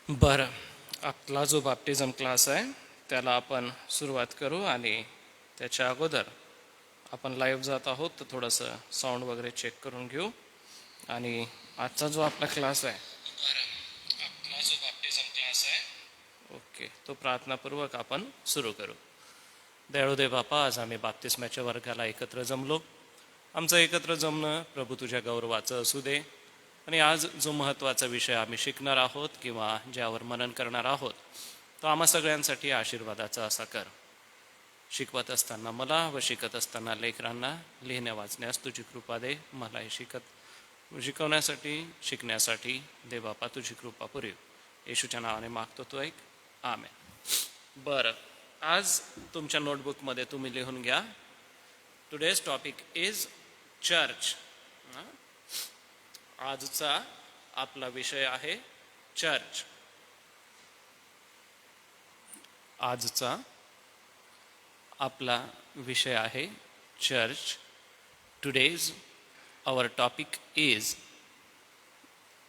बरं, आपला जो बाप्टिझम क्लास आहे त्याला आपण सुरुवात करू. आणि त्याच्या अगोदर आपण लाईव्ह जात आहोत तर थोडंसं साऊंड वगैरे चेक करून घेऊ. आणि आजचा जो आपला क्लास आहे, आपला जो बाप्टिझम क्लास आहे, ओके, तो प्रार्थनापूर्वक आपण सुरू करू. दयाळुदेव बापा, आज आम्ही बाप्तिस्माच्या वर्गाला एकत्र जमलो. आमचं एकत्र जमणं प्रभू तुझ्या गौरवाचं असू दे. आणि आज जो महत्त्वाचा विषय आम्ही शिकणार आहोत किंवा ज्यावर मनन करणार आहोत तो आम्हा सगळ्यांसाठी आशीर्वादाचा असा कर. शिकवत असताना मला व शिकत असताना लेकरांना लिहिण्या वाचण्यास तुझी कृपा दे. मला हे शिकवण्यासाठी शिकण्यासाठी दे बापा तुझी कृपा पुरेव. येशूच्या नावाने मागतो तो ऐक. आमेन. बरं, आज तुमच्या नोटबुकमध्ये तुम्ही लिहून घ्या. Today's topic is church. आजचा आपला विषय आहे चर्च. आजचा आपला विषय आहे church. Today's our topic is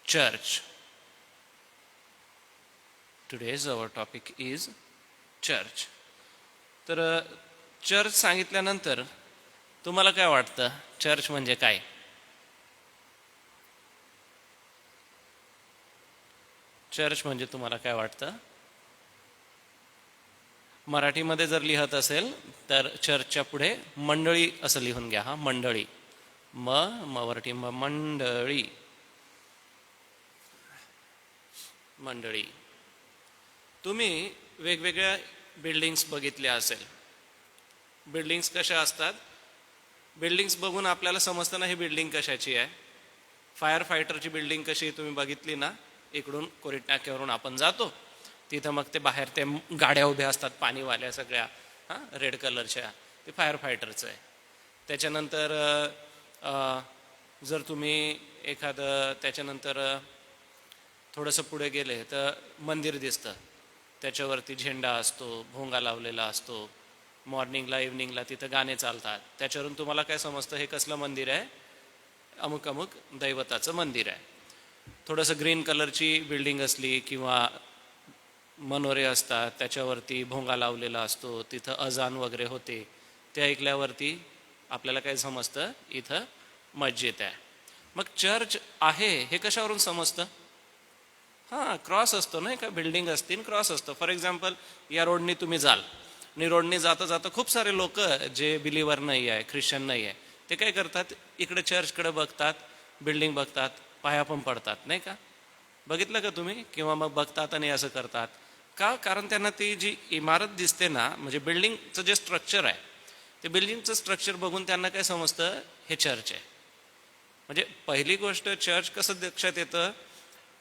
church. Today's our topic is church. तर चर्च सांगितल्यानंतर तुम्हाला काय वाटतं? चर्च म्हणजे काय? चर्च म्हणजे तुम्हाला काय वाटतं? मराठीमध्ये जर लिहत असेल तर चर्चच्या पुढे मंडळी असं लिहून घ्या. हा, मंडळी. मराठी मंडळी. मंडळी. तुम्ही वेगवेगळ्या बिल्डिंग्स बघितल्या असेल. बिल्डिंग्स कशा असतात? बिल्डिंग्स बघून आपल्याला समजतं ना ही बिल्डिंग कशाची आहे. फायर फायटरची बिल्डिंग कशी तुम्ही बघितली ना, इकडून कोरीट नाक्यावरून आपण जातो तिथं मग ते बाहेर ते गाड्या उभ्या असतात पाणीवाल्या सगळ्या, रेड कलरच्या, ते फायर फायटरचं आहे. त्याच्यानंतर जर तुम्ही त्याच्यानंतर थोडंसं पुढे गेले तर मंदिर दिसतं. त्याच्यावरती झेंडा असतो, भोंगा लावलेला असतो. मॉर्निंगला इव्हनिंगला तिथं गाणे चालतात. त्याच्यावरून तुम्हाला काय समजतं हे कसलं मंदिर आहे? अमुक अमुक दैवताचं मंदिर आहे. थोडंसं ग्रीन कलरची बिल्डिंग असली किंवा मनोरे असतात, त्याच्यावरती भोंगा लावलेला असतो, तिथं अजान वगैरे होते, ते ऐकल्यावरती आपल्याला काय समजतं? इथं मस्जिद आहे. मग चर्च आहे हे कशावरून समजतं? क्रॉस असतो नाही का. बिल्डिंग असतील, क्रॉस असतो. फॉर एक्झाम्पल, या रोडनी तुम्ही जाल आणि रोडनी जाता जाता खूप सारे लोक जे बिलीवर नाही आहे, ख्रिश्चन नाही आहे, ते काय करतात? इकडे चर्चकडे बघतात, बिल्डिंग बघतात, पाया पण पडतात नाही का. बघितलं का तुम्ही? किंवा मग बघतात आणि असं करतात का? कारण त्यांना ती जी इमारत दिसते ना, म्हणजे बिल्डिंगचं जे स्ट्रक्चर आहे, ते बिल्डिंगचं स्ट्रक्चर बघून त्यांना काय समजतं? हे चर्च आहे. म्हणजे पहिली गोष्ट, चर्च कसं लक्षात येतं?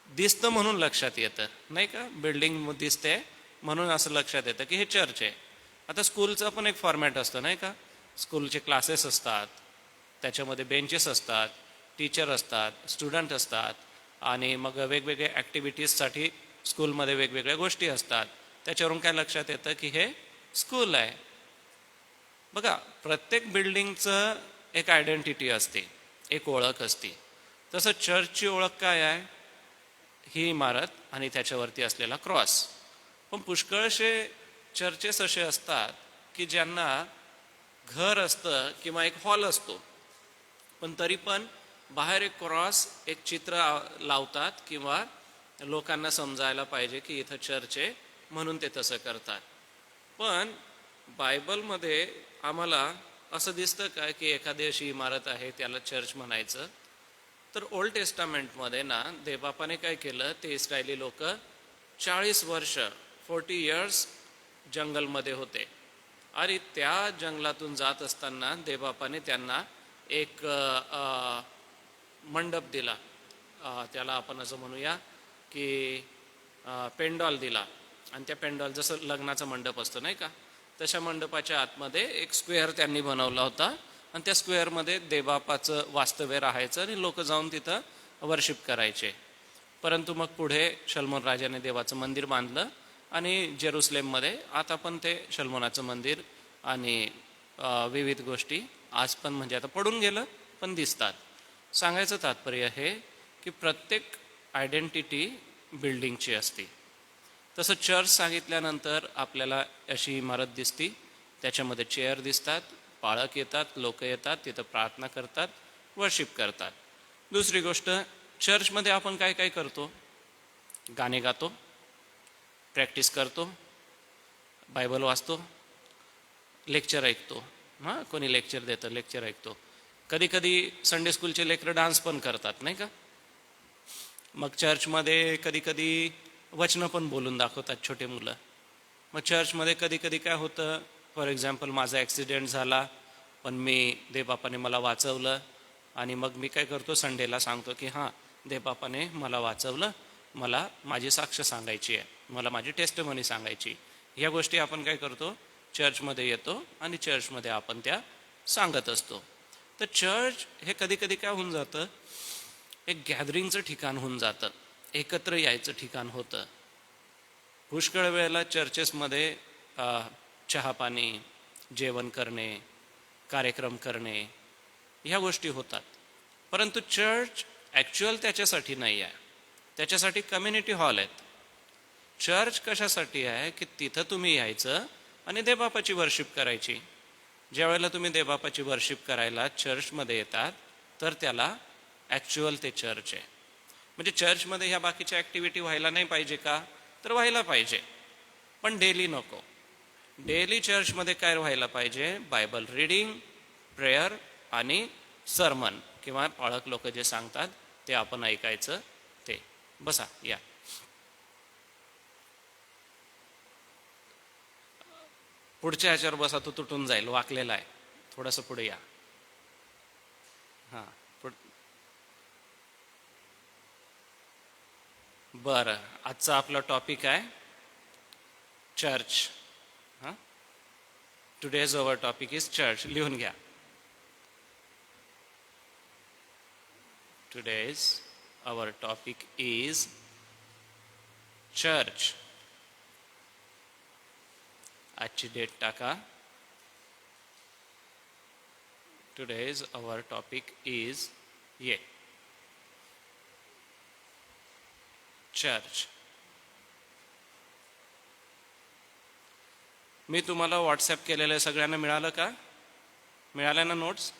दिसतं म्हणून लक्षात येतं नाही का. बिल्डिंग दिसते म्हणून असं लक्षात येतं की हे चर्च आहे. आता स्कूलचा पण एक फॉर्मॅट असतो नाही का. स्कूलचे क्लासेस असतात, त्याच्यामध्ये बेंचेस असतात, टीचर असतात, स्टुडंट असतात, आणि मग वेगवेगळ्या ॲक्टिव्हिटीजसाठी स्कूलमध्ये वेगवेगळ्या गोष्टी असतात. त्याच्यावरून काय लक्षात येतं की हे स्कूल आहे. बघा, प्रत्येक बिल्डिंगचं एक आयडेंटिटी असते, एक ओळख असते. तसं चर्चची ओळख काय आहे? ही इमारत आणि त्याच्यावरती असलेला क्रॉस. पण पुष्कळसे चर्चेस असे असतात की ज्यांना घर असतं किंवा एक हॉल असतो, पण तरी पण बाहेर एक क्रॉस, एक चित्र लावतात किंवा लोकांना समजायला पाहिजे की इथं चर्च आहे म्हणून ते तसं करतात. पण बायबलमध्ये आम्हाला असं दिसतं का की एखादी अशी इमारत आहे त्याला चर्च म्हणायचं? तर ओल्ड टेस्टामेंटमध्ये ना, देवबापाने काय केलं? ते इस्रायली लोक 40 वर्ष 40 इयर्स जंगलमध्ये होते आणि त्या जंगलातून जात असताना देवबापाने त्यांना एक मंडप दिला. त्याला आपण असं म्हणूया की पेंडॉल दिला. आणि त्या पेंडॉल, जसं लग्नाचा मंडप असतो नाही का, तशा मंडपाच्या आतमध्ये एक स्क्वेअर त्यांनी बनवला होता. आणि त्या स्क्वेअरमध्ये देवबापाचं वास्तव्य राहायचं आणि लोक जाऊन तिथं वर्शिप करायचे. परंतु मग पुढे शलोमोन राजाने देवाचं मंदिर बांधलं आणि जेरुसलेममध्ये आता पण ते शलोमोनाचं मंदिर आणि विविध गोष्टी आज पण, म्हणजे आता पडून गेलं पण दिसतात. सांगायचं तात्पर्य हे की प्रत्येक आयडेंटिटी बिल्डिंगची असते. तसं चर्च सांगितल्यानंतर आपल्याला अशी इमारत दिसती, त्याच्यामध्ये चेअर दिसतात, पाळक येतात, लोक येतात, तिथं प्रार्थना करतात, वर्शिप करतात. दुसरी गोष्ट, चर्चमध्ये आपण काय काय करतो? गाणे गातो, प्रॅक्टिस करतो, बायबल वाचतो, लेक्चर ऐकतो. हां, कोणी लेक्चर देतं, लेक्चर ऐकतो. कधी कधी संडे स्कूलचे लेकरं डान्स पण करतात, नाही का? मग चर्चमध्ये कधी कधी वचनं पण बोलून दाखवतात छोटे मुलं. मग चर्चमध्ये कधी कधी काय होतं, फॉर एक्झाम्पल माझा ॲक्सिडेंट झाला, पण देवबापाने मला वाचवलं, आणि मग मी काय करतो, संडेला सांगतो की हां, देवबापाने मला वाचवलं, मला माझी साक्ष सांगायची आहे, मला माझी टेस्टमनी सांगायची. ह्या गोष्टी आपण काय करतो, चर्चमध्ये येतो आणि चर्चमध्ये आपण त्या सांगत असतो. तर चर्च हे कधी कधी काय होऊन जातं, एक गॅदरिंगचं ठिकाण होऊन जातं, एकत्र यायचं ठिकाण होतं. पुष्कळ वेळेला चर्चेसमध्ये चहा पाणी, जेवण करणे, कार्यक्रम करणे, ह्या गोष्टी होतात. परंतु चर्च ॲक्च्युअल त्याच्यासाठी नाही आहे, त्याच्यासाठी कम्युनिटी हॉल आहेत. चर्च कशासाठी आहे की तिथं तुम्ही यायचं आणि देवबापाची वर्शिप करायची. ज्या वेळेला तुम्ही देवबापाची वर्शिप करायला चर्चमध्ये येतात, तर त्याला ॲक्च्युअल ते चर्च आहे. म्हणजे चर्चमध्ये ह्या बाकीच्या ॲक्टिव्हिटी व्हायला नाही पाहिजे का? तर व्हायला पाहिजे, पण डेली नको. डेली चर्चमध्ये काय व्हायला पाहिजे? बायबल रीडिंग, प्रेयर आणि सरमन किंवा पाळक लोक जे सांगतात ते आपण ऐकायचं. ते बसा, या. पुढच्या ह्याच्यावर बसा, तो तुटून जाईल, वाकलेला आहे. थोडंसं पुढे या. हां, बरं. आजचा आपला टॉपिक आहे चर्च. हां, today's our topic is church. लिहून घ्या. Today's our topic is church. आजची डेट टाका. Today's our topic is church. मी तुम्हाला व्हॉट्सॲप केलेलं सगळ्यांना मिळालं का? मिळाल्या ना नोट्स?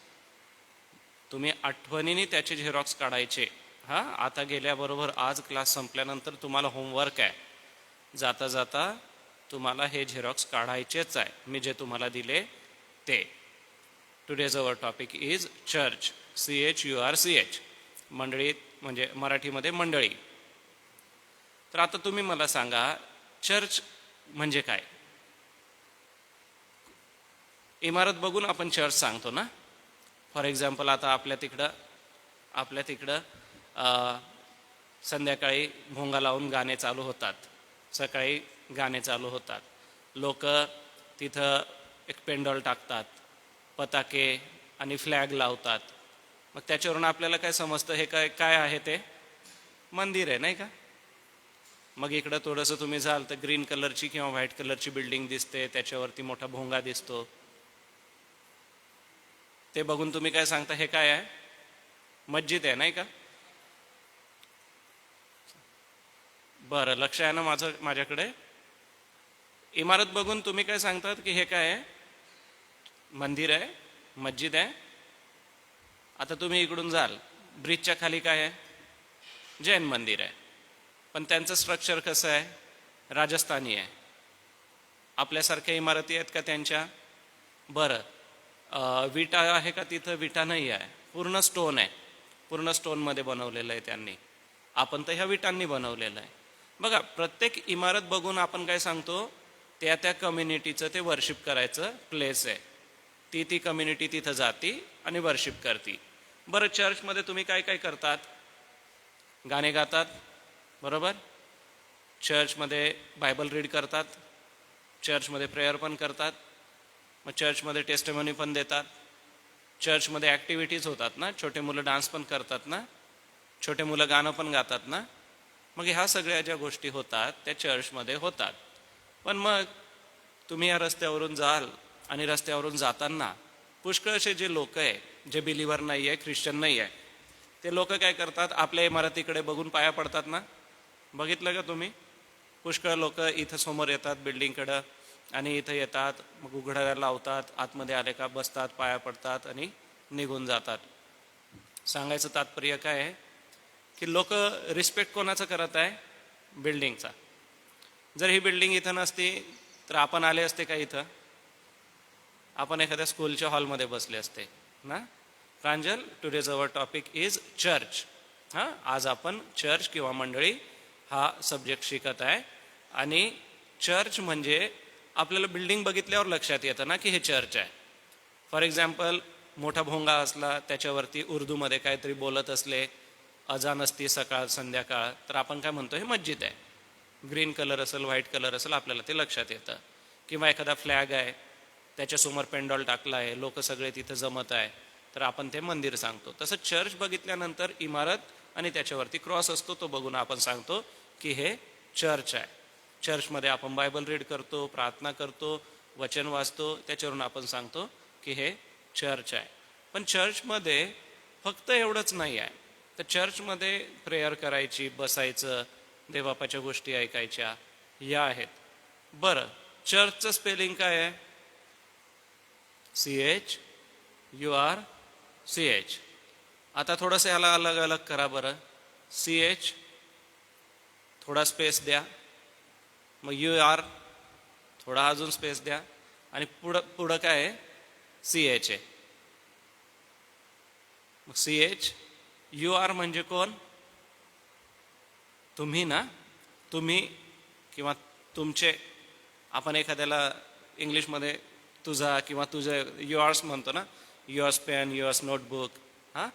तुम्ही आठवणीने त्याचे झेरॉक्स काढायचे. हां, आता गेल्याबरोबर आज क्लास संपल्यानंतर तुम्हाला होमवर्क आहे. जाता जाता तुम्हाला हे झेरॉक्स काढायचेच आहे, मी जे तुम्हाला दिले ते. Today's our topic is church. CHURCH. मंडळीत म्हणजे मराठीमध्ये मंडळी. तर आता तुम्ही मला सांगा, चर्च म्हणजे काय? इमारत बघून आपण चर्च सांगतो ना. फॉर एक्झाम्पल आता आपल्या तिकडं संध्याकाळी भोंगा लावून गाणे चालू होतात, सकाळी गाणे चालू होतात, लोक तिथं एक पेंडॉल टाकतात, पताके आणि फ्लॅग लावतात. मग त्याच्यावरून आपल्याला काय समजतं, हे काय काय आहे? ते मंदिर आहे, नाही का? मग इकडं थोडंसं तुम्ही जाल तर ग्रीन कलरची किंवा व्हाईट कलरची बिल्डिंग दिसते, त्याच्यावरती मोठा भोंगा दिसतो. ते बघून तुम्ही काय सांगता, हे काय आहे? मस्जिद आहे, नाही का? बरं, लक्ष आहे ना माझ्याकडे? इमारत बघून तुम्ही काय सांगतात की हे काय आहे? मंदिर आहे, मस्जिद आहे. आता तुम्ही इकडून जाल, ब्रिजच्या खाली काय आहे? जैन मंदिर आहे. पण त्यांचं स्ट्रक्चर कसं आहे? राजस्थानी आहे. आपल्यासारख्या इमारती आहेत का त्यांच्या? बरं, विटा आहे का तिथं? विटा नाही आहे, पूर्ण स्टोन आहे. पूर्ण स्टोनमध्ये बनवलेलं आहे त्यांनी. आपण तर ह्या विटांनी बनवलेलं आहे. बघा, प्रत्येक इमारत बघून आपण काय सांगतो? त्या त्या कम्युनिटीचं ते वर्शिप करायचं प्लेस आहे. ती कम्युनिटी तिथं जाती आणि वर्शिप करते. बरं, चर्चमध्ये तुम्ही काय काय करतात? गाणे गातात, बरोबर? चर्चमध्ये बायबल रीड करतात, चर्चमध्ये प्रेयर पण करतात, मग चर्चमध्ये टेस्टिमनी पण देतात, चर्चमध्ये ॲक्टिव्हिटीज होतात ना, छोटे मुलं डान्स पण करतात ना, छोटे मुलं गाणं पण गातात ना. मग ह्या सगळ्या ज्या गोष्टी होतात त्या चर्चमध्ये होतात. पण मग तुम्ही या रस्त्यावरून जाल आणि रस्त्यावरून जाताना पुष्कळ असे जे लोक आहे, जे बिलिव्हर नाही आहे, ख्रिश्चन नाही आहे, ते लोक काय करतात? आपल्या इमारतीकडे बघून पाया पडतात ना. बघितलं का तुम्ही? पुष्कळ लोक इथं समोर येतात बिल्डिंगकडं आणि इथं येतात, मग उघडायला लावतात, आतमध्ये आले का बसतात, पाया पडतात आणि निघून जातात. सांगायचं तात्पर्य काय आहे की लोक रिस्पेक्ट कोणाचं करत आहे? बिल्डिंगचा. जर ही बिल्डिंग इथं नसती तर आपण आले असते का इथं? आपण एखाद्या स्कूलच्या हॉलमध्ये बसले असते ना. Pranjal, today's our topic is church. हां, आज आपण चर्च किंवा मंडळी हा सब्जेक्ट शिकत आहे. आणि चर्च म्हणजे आपल्याला बिल्डिंग बघितल्यावर लक्षात येतं ना की हे चर्च आहे. फॉर एक्झाम्पल, मोठा भोंगा असला, त्याच्यावरती उर्दूमध्ये काहीतरी बोलत असले, अजान असती सकाळ संध्याकाळ, तर आपण काय म्हणतो? हे मस्जिद आहे. ग्रीन कलर असेल, व्हाईट कलर असेल, आपल्याला ते लक्षात येतं. किंवा एखादा फ्लॅग आहे, त्याच्यासमोर पेंडॉल टाकला आहे, लोक सगळे तिथं जमत आहे, तर आपण ते मंदिर सांगतो. तसं चर्च बघितल्यानंतर इमारत आणि त्याच्यावरती क्रॉस असतो, तो बघून आपण सांगतो की हे चर्च आहे. चर्चमध्ये आपण बायबल रीड करतो, प्रार्थना करतो, वचन वाचतो, त्याच्यावरून आपण सांगतो की हे चर्च आहे. पण चर्चमध्ये फक्त एवढंच नाही आहे. तर चर्चमध्ये प्रेयर करायची, बसायचं, देवबापाच्या गोष्टी ऐकायच्या, या आहेत. बरं, चर्चचं स्पेलिंग काय आहे? CHURCH. आता थोडंसं याला अलग अलग करा बरं. CH थोडा स्पेस द्या, मग UR थोडा अजून स्पेस द्या, आणि पुढं पुढं काय आहे? CH आहे. मग CHUR म्हणजे कोण? तुम्ही ना. तुम्ही किंवा तुमचे. आपण एखाद्याला इंग्लिशमध्ये तुझा किंवा तुझं युअर्स म्हणतो ना. युअर्स पेन, युअर्स नोटबुक, हां,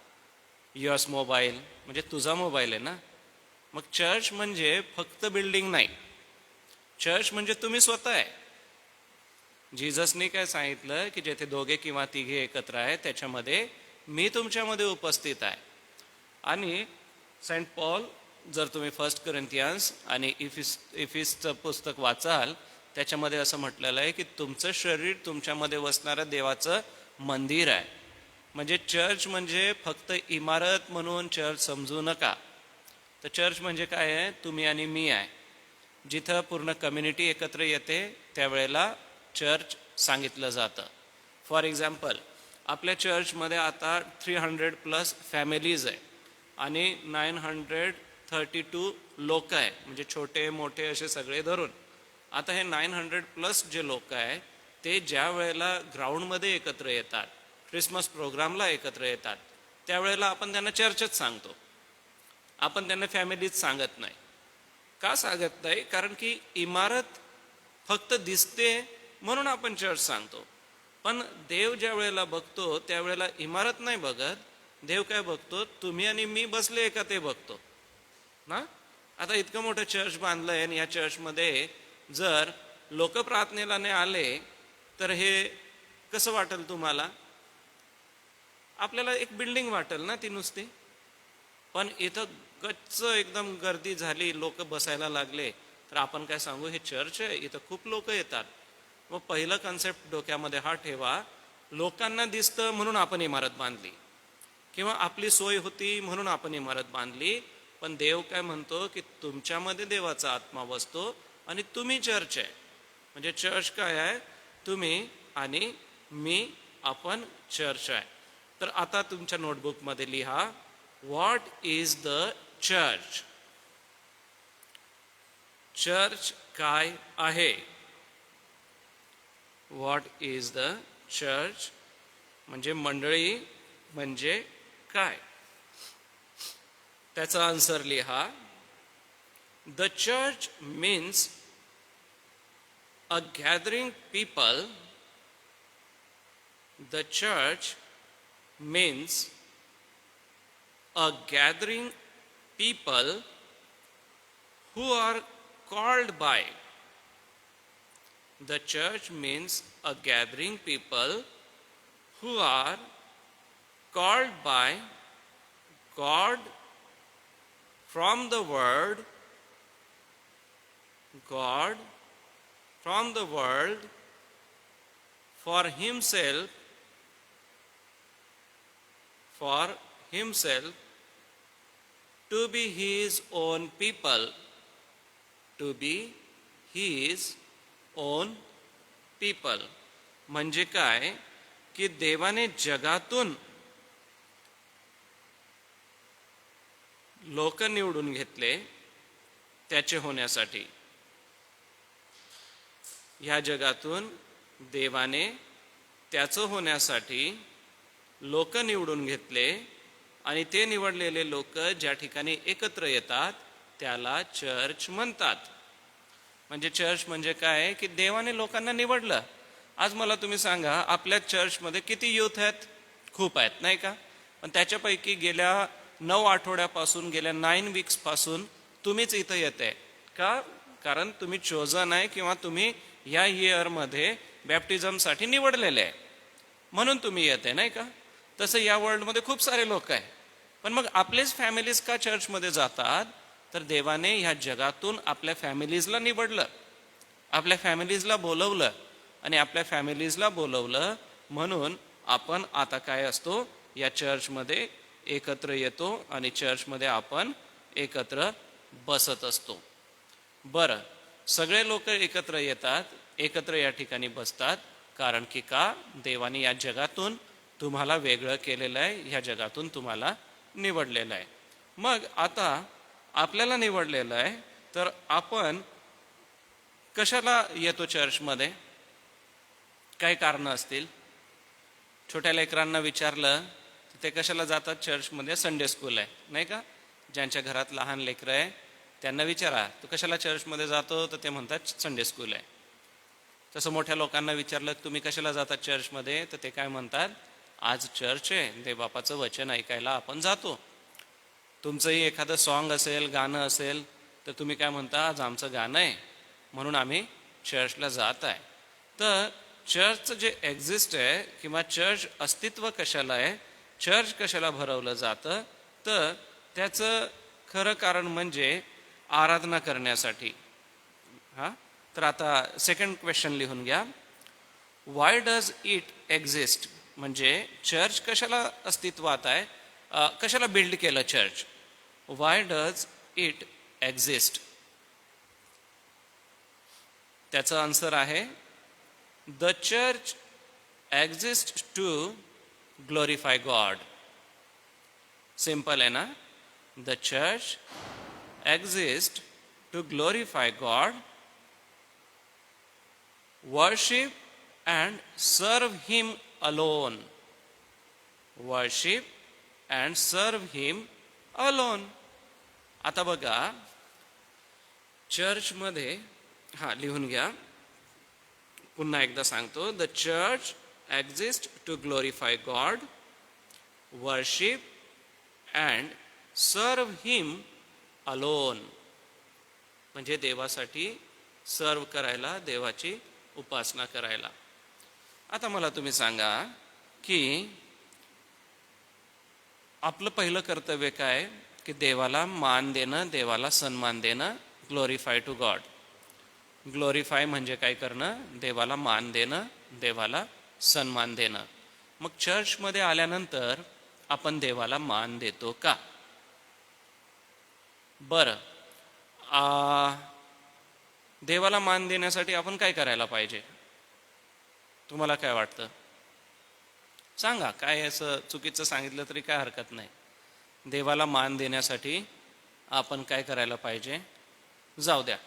युअर्स मोबाईल, म्हणजे तुझा मोबाईल आहे ना. मग चर्च म्हणजे फक्त बिल्डिंग नाही. चर्च म्हणजे तुम्ही स्वतः आहे. जीजसने काय सांगितलं की जेथे दोघे किंवा तिघे एकत्र आहे त्याच्यामध्ये मी तुमच्यामध्ये उपस्थित आहे. आणि सेंट पॉल, जर तुम्ही 1 कोरिंथियन्स आणि इफिसचं पुस्तक वाचाल, त्याच्यामध्ये असं म्हटलेलं आहे की तुमचं शरीर तुमच्यामध्ये वसणारं देवाचं मंदिर आहे. म्हणजे चर्च म्हणजे फक्त इमारत म्हणून चर्च समजू नका. तर चर्च म्हणजे काय आहे? तुम्ही आणि मी आहे. जिथं पूर्ण कम्युनिटी एकत्र येते त्यावेळेला चर्च सांगितलं जातं. फॉर एक्झाम्पल, आपल्या चर्चमध्ये आता 300+ फॅमिलीज आहे आणि 932 लोक आहे, म्हणजे छोटे मोठे असे सगळे धरून. आता हे 900+ जे लोक आहे ते ज्या वेळेला ग्राउंडमध्ये एकत्र येतात, ख्रिसमस प्रोग्रामला एकत्र येतात, त्यावेळेला आपण त्यांना चर्चच सांगतो. आपण त्यांना फॅमिलीच सांगत नाही. का सांगत नाही? कारण की इमारत फक्त दिसते म्हणून आपण चर्च सांगतो. पण देव ज्या वेळेला बघतो त्यावेळेला इमारत नाही बघत. देव काय बघतो? तुम्ही आणि मी बसले का ते बघतो ना. आता इतकं मोठं चर्च बांधलंय आणि या चर्चमध्ये जर लोक प्रार्थनेला नाही आले तर हे कसं वाटेल तुम्हाला? आपल्याला एक बिल्डिंग वाटेल ना ती नुसती. पण इथं गच्च एकदम गर्दी झाली, लोक बसायला लागले, तर आपण काय सांगू? हे चर्च आहे, इथं खूप लोक येतात. मग पहिलं कन्सेप्ट डोक्यामध्ये हा ठेवा, लोकांना दिसतं म्हणून आपण इमारत बांधली, किंवा आपली सोय होती म्हणून आपण इमारत बांधली. पण देव काय म्हणतो की तुमच्यामध्ये देवाचा आत्मा बसतो आणि तुम्ही चर्च आहे. म्हणजे चर्च काय आहे? तुम्ही आणि मी, आपण चर्च आहे. तर आता तुमच्या नोटबुकमध्ये लिहा, what is the church. Church काय आहे? व्हॉट इज द चर्च म्हणजे मंडळी म्हणजे काय? त्याचा आन्सर लिहा. The church means a gathering people. The church means a gathering people who are called by. The church means a gathering people who are called by God from the world, God from the world for himself to be his own people, to be his on people. म्हणजे काय की देवाने जगातून लोक निवडून घेतले त्याचे होण्यासाठी. ह्या जगातून देवाने त्याचं होण्यासाठी लोक निवडून घेतले आणि ते निवडलेले लोक ज्या ठिकाणी एकत्र येतात त्याला चर्च म्हणतात. म्हणजे चर्च म्हणजे काय की देवाने लोकांना निवडलं. आज मला तुम्ही सांगा, आपल्या चर्चमध्ये किती यूथ आहेत? खूप आहेत, नाही का? पण त्याच्यापैकी गेल्या 9 आठवड्यापासून, गेल्या 9 वीक्सपासून तुम्हीच इथं येते का? कारण तुम्ही चोजन आहे किंवा तुम्ही या इयरमध्ये बॅप्टिझमसाठी निवडलेले आहे म्हणून तुम्ही येते, नाही का? तसं या वर्ल्डमध्ये खूप सारे लोक आहे. पण मग आपलेच फॅमिलीज का चर्चमध्ये जातात? तर देवाने ह्या जगातून आपल्या फॅमिलीजला निवडलं, आपल्या फॅमिलीजला बोलवलं आणि आपल्या फॅमिलीजला बोलवलं म्हणून आपण आता काय असतो, या चर्चमध्ये एकत्र येतो आणि चर्चमध्ये आपण एकत्र बसत असतो. बरं, सगळे लोक एकत्र येतात, एकत्र या ठिकाणी बसतात कारण की का? देवाने या जगातून तुम्हाला वेगळं केलेलं आहे, ह्या जगातून तुम्हाला निवडलेलं आहे. मग आता आपल्याला निवडलेलं आहे तर आपण कशाला येतो चर्चमध्ये? काही कारणं असतील. छोट्या लेकरांना विचारलं ते कशाला जातात चर्चमध्ये? संडे स्कूल आहे, नाही का? ज्यांच्या घरात लहान लेकरं आहे त्यांना विचारा, तू कशाला चर्चमध्ये जातो? तर ते म्हणतात संडे स्कूल आहे. तसं मोठ्या लोकांना विचारलं तुम्ही कशाला जातात चर्चमध्ये? तर ते काय म्हणतात? आज चर्च आहे, देवबापाचं वचन ऐकायला आपण जातो. तुमचंही एखादं सॉन्ग असेल, गाणं असेल तर तुम्ही काय म्हणता? आज आमचं गाणं आहे म्हणून आम्ही चर्चला जात आहे. तर चर्चचं जे एक्झिस्ट आहे किंवा चर्च अस्तित्व कशाला आहे, चर्च कशाला भरवलं जातं, तर त्याचं खरं कारण म्हणजे आराधना करण्यासाठी. तर आता सेकंड क्वेश्चन लिहून घ्या. Why does it exist? म्हणजे चर्च कशाला अस्तित्वात आहे, कशाला बिल्ड केलं church? Why does it exist? त्याचं आन्सर आहे the church exist to glorify God. Simple आहे ना? The church exist to glorify God, worship and serve him alone. Worship and serve him alone. आता बघा, चर्चमध्ये लिहून घ्या, पुन्हा एकदा सांगतो. The church exist to glorify God, worship and serve him alone. म्हणजे देवासाठी सर्व करायला, देवाची उपासना करायला. आता मला तुम्ही सांगा की आपलं पहिलं कर्तव्य काय? की देवाला मान देणं, देवाला सन्मान देणं. Glorify to God. ग्लोरीफाय म्हणजे काय करणं? देवाला मान देणं, देवाला सन्मान देणं. मग चर्चमध्ये आल्यानंतर आपण देवाला मान देतो का? बरं, देवाला मान देण्यासाठी आपण काय करायला पाहिजे? तुम्हाला काय वाटतं? सांगा. काय असं चुकीचं सांगितलं तरी काय हरकत नाही. देवाला मान देण्यासाठी आपण काय करायला पाहिजे? जाऊ द्या,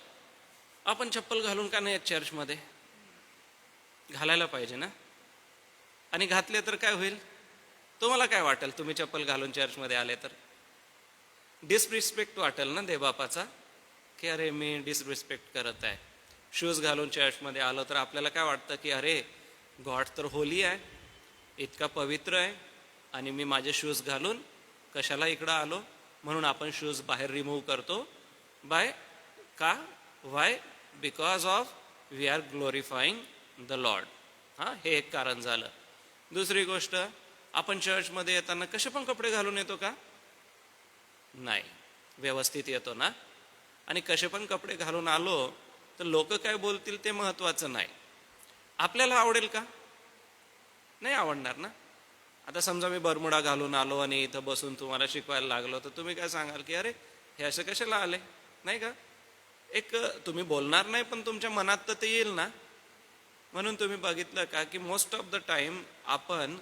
आपण चप्पल घालून का नाही चर्चमध्ये? घालायला पाहिजे ना? आणि घातले तर काय होईल? तुम्हाला काय वाटेल तुम्ही चप्पल घालून चर्चमध्ये आले तर? डिसरिस्पेक्ट वाटेल ना देवबापाचा, की अरे मी डिसरिस्पेक्ट करत आहे. शूज घालून चर्चमध्ये आलो तर आपल्याला काय वाटतं की अरे गॉड तर होली आहे, इतका पवित्र आहे आणि मी माझे शूज घालून कशाला इकडं आलो? म्हणून आपण शूज बाहेर रिमूव्ह करतो. का? Why? Because of we are glorifying the lord. हे एक कारण झालं. दुसरी गोष्ट, आपण चर्चमध्ये येताना कसे पण कपडे घालून येतो का? नाही, व्यवस्थित येतो ना? आणि कसे पण कपडे घालून आलो तर लोक काय बोलतील ते महत्वाचं नाही. आपल्याला आवडेल का? नाही आवडणार ना? आता समजा मी बरमुडा घालून आलो आणि इथं बसून तुम्हाला शिकवायला लागलो तर तुम्ही काय सांगाल की अरे हे असं कशाला आले, नाही का? एक तुम्ही बोलणार नाही पण तुमच्या मनात तर ते येईल ना. म्हणून तुम्ही बघितलं का की मोस्ट ऑफ द टाइम आपण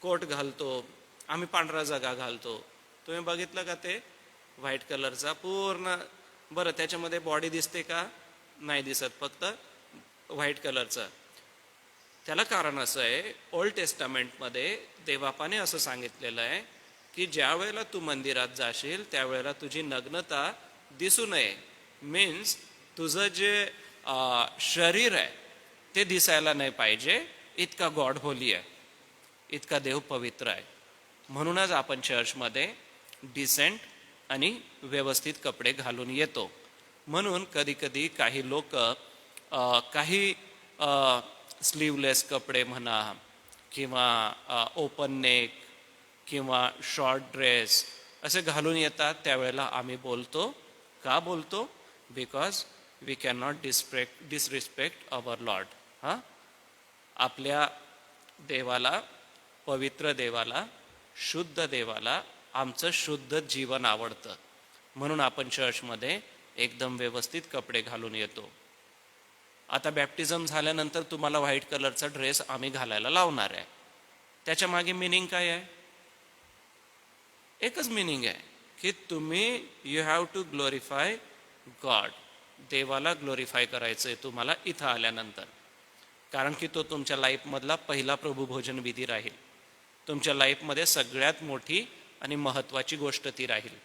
कोट घालतो, आम्ही पांढरा जगा घालतो. तुम्ही बघितलं का ते व्हाईट कलरचा पूर्ण. बरं त्याच्यामध्ये बॉडी दिसते का? नाही दिसत, फक्त व्हाईट कलरचं. त्याला कारण असं आहे, ओल्ड टेस्टामेंटमध्ये देवबापाने असं सांगितलेलं आहे की ज्या वेळेला तू मंदिरात जाशील त्यावेळेला तुझी नग्नता दिसू नये. मीन्स तुझं जे शरीर आहे ते दिसायला नाही पाहिजे. इतका गॉड होली आहे, इतका देव पवित्र आहे. म्हणूनच आपण चर्चमध्ये डिसेंट आणि व्यवस्थित कपडे घालून येतो. म्हणून कधी कधी काही लोक काही स्लीवलेस कपडे म्हणा किंवा ओपन नेक किंवा शॉर्ट ड्रेस असे घालून येतात. त्यावेळेला आम्ही बोलतो. का बोलतो? Because we can not disrespect our Lord. आपल्या देवाला, पवित्र देवाला, शुद्ध देवाला आमचं शुद्ध जीवन आवडतं. म्हणून आपण चर्चमध्ये एकदम व्यवस्थित कपडे घालून येतो. आता बॅप्टिझम झाल्यानंतर तुम्हाला व्हाईट कलरचा ड्रेस आम्ही घालायला लावणार आहे. त्याच्या मागे मिनिंग काय आहे? एकच मिनिंग आहे की तुम्ही you have to glorify God. देवाला ग्लोरिफाय करायचं आहे तुम्हाला इथं आल्यानंतर. कारण की तो तुमच्या लाईफमधला पहिला प्रभुभोजन विधी राहील. तुमच्या लाईफमध्ये सगळ्यात मोठी आणि महत्त्वाची गोष्ट ती राहील.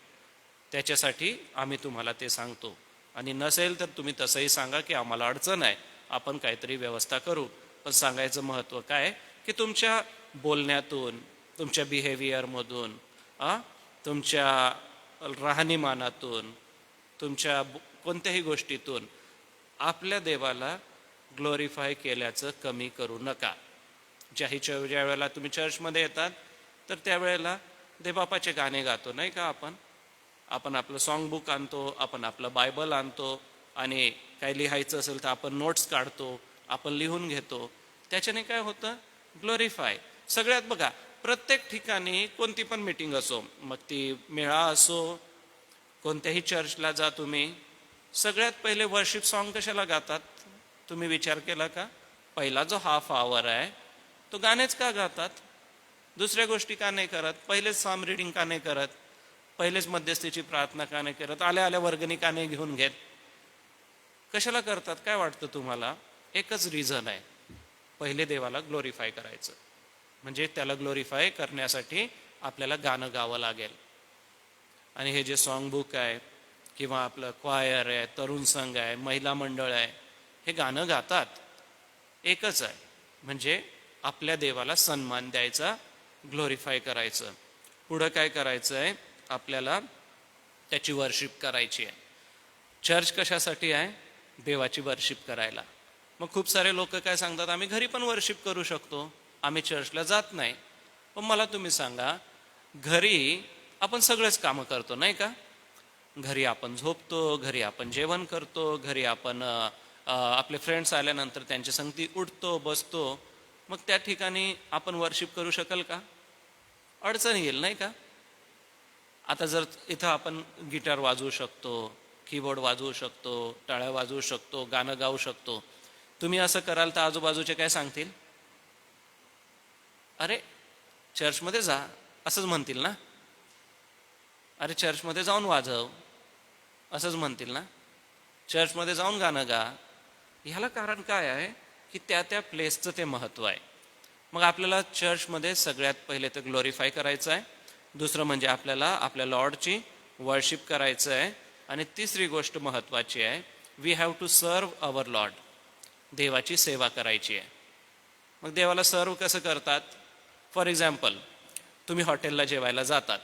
त्याच्यासाठी आम्ही तुम्हाला ते सांगतो. आणि नसेल तर तुम्ही तसंही सांगा की आम्हाला अडचण आहे, आपण काहीतरी व्यवस्था करू. पण सांगायचं महत्त्व काय की तुमच्या बोलण्यातून, तुमच्या बिहेवियरमधून, तुमच्या राहणीमानातून, तुमच्या कोणत्याही गोष्टीतून आपल्या देवाला ग्लोरिफाय केल्याचं कमी करू नका. ज्या वेळेला तुम्ही चर्चमध्ये येतात तर त्यावेळेला देवबापाचे गाणे गातो नाही का आपण आपलं सॉन्ग बुक आणतो, आपण आपलं बायबल आणतो आणि काही लिहायचं असेल तर आपण नोट्स काढतो, आपण लिहून घेतो. त्याच्याने काय होतं? ग्लोरिफाय. सगळ्यात बघा, प्रत्येक ठिकाणी कोणती पण मीटिंग असो, मग ती मेळा असो, कोणत्याही चर्चला जा तुम्ही, सगळ्यात पहिले वर्शिप सॉन्ग कशाला गातात? तुम्ही विचार केला का? पहिला जो हाफ आवर आहे तो गाणेच का गातात? दुसऱ्या गोष्टी का नाही करत? पहिलेच साम रिडिंग का नाही करत? पहिलेच मध्यस्थीची प्रार्थना का नाही करत? आल्या आल्या वर्गणी का नाही घेऊन घेत? कशाला करतात? काय वाटतं तुम्हाला? एकच रिझन आहे, पहिले देवाला ग्लोरिफाय करायचं. म्हणजे त्याला ग्लोरिफाय करण्यासाठी आपल्याला गाणं गावं लागेल. आणि हे जे सॉन्ग बुक आहे किंवा आपलं क्वायर आहे, तरुण संघ आहे, महिला मंडळ आहे, हे गाणं गातात. एकच आहे, म्हणजे आपल्या देवाला सन्मान द्यायचा, ग्लोरिफाय करायचं. पुढं काय करायचं आहे? आपल्याला त्याची वर्शिप करायची आहे. चर्च कशासाठी आहे? देवाची वर्शिप करायला. मग खूप सारे लोक काय सांगतात, आम्ही घरी पण वर्शिप करू शकतो, आम्ही चर्चला जात नाही. पण मला तुम्ही सांगा, घरी आपण सगळेच कामं करतो नाही का? घरी आपण झोपतो, घरी आपण जेवण करतो, घरी आपण आपले फ्रेंड्स आल्यानंतर त्यांच्या संगती उठतो, बसतो. मग त्या ठिकाणी आपण वर्शिप करू शकाल का? अडचण येईल नाही का? आता जर इथं आपण गिटार वाजवू शकतो, कीबोर्ड वाजवू शकतो, टाळ्या वाजवू शकतो, गाणं गाऊ शकतो, तुम्ही असं कराल तर आजूबाजूचे काय सांगतील? अरे चर्चमध्ये जा, असंच म्हणतील ना. अरे चर्चमध्ये जाऊन वाजव, असंच म्हणतील ना. चर्चमध्ये जाऊन गाणं गा. ह्याला कारण काय आहे की त्या त्या प्लेसचं ते महत्त्व आहे. मग आपल्याला चर्चमध्ये सगळ्यात पहिले तर ग्लोरिफाय करायचं आहे. दुसरं म्हणजे आपल्याला आपल्या लॉर्डची वर्शिप करायचं आहे. आणि तिसरी गोष्ट महत्त्वाची आहे, we have to serve our Lord. देवाची सेवा करायची आहे. मग देवाला सर्व कसं करतात? फॉर एक्झाम्पल, तुम्ही हॉटेलला जेवायला जातात.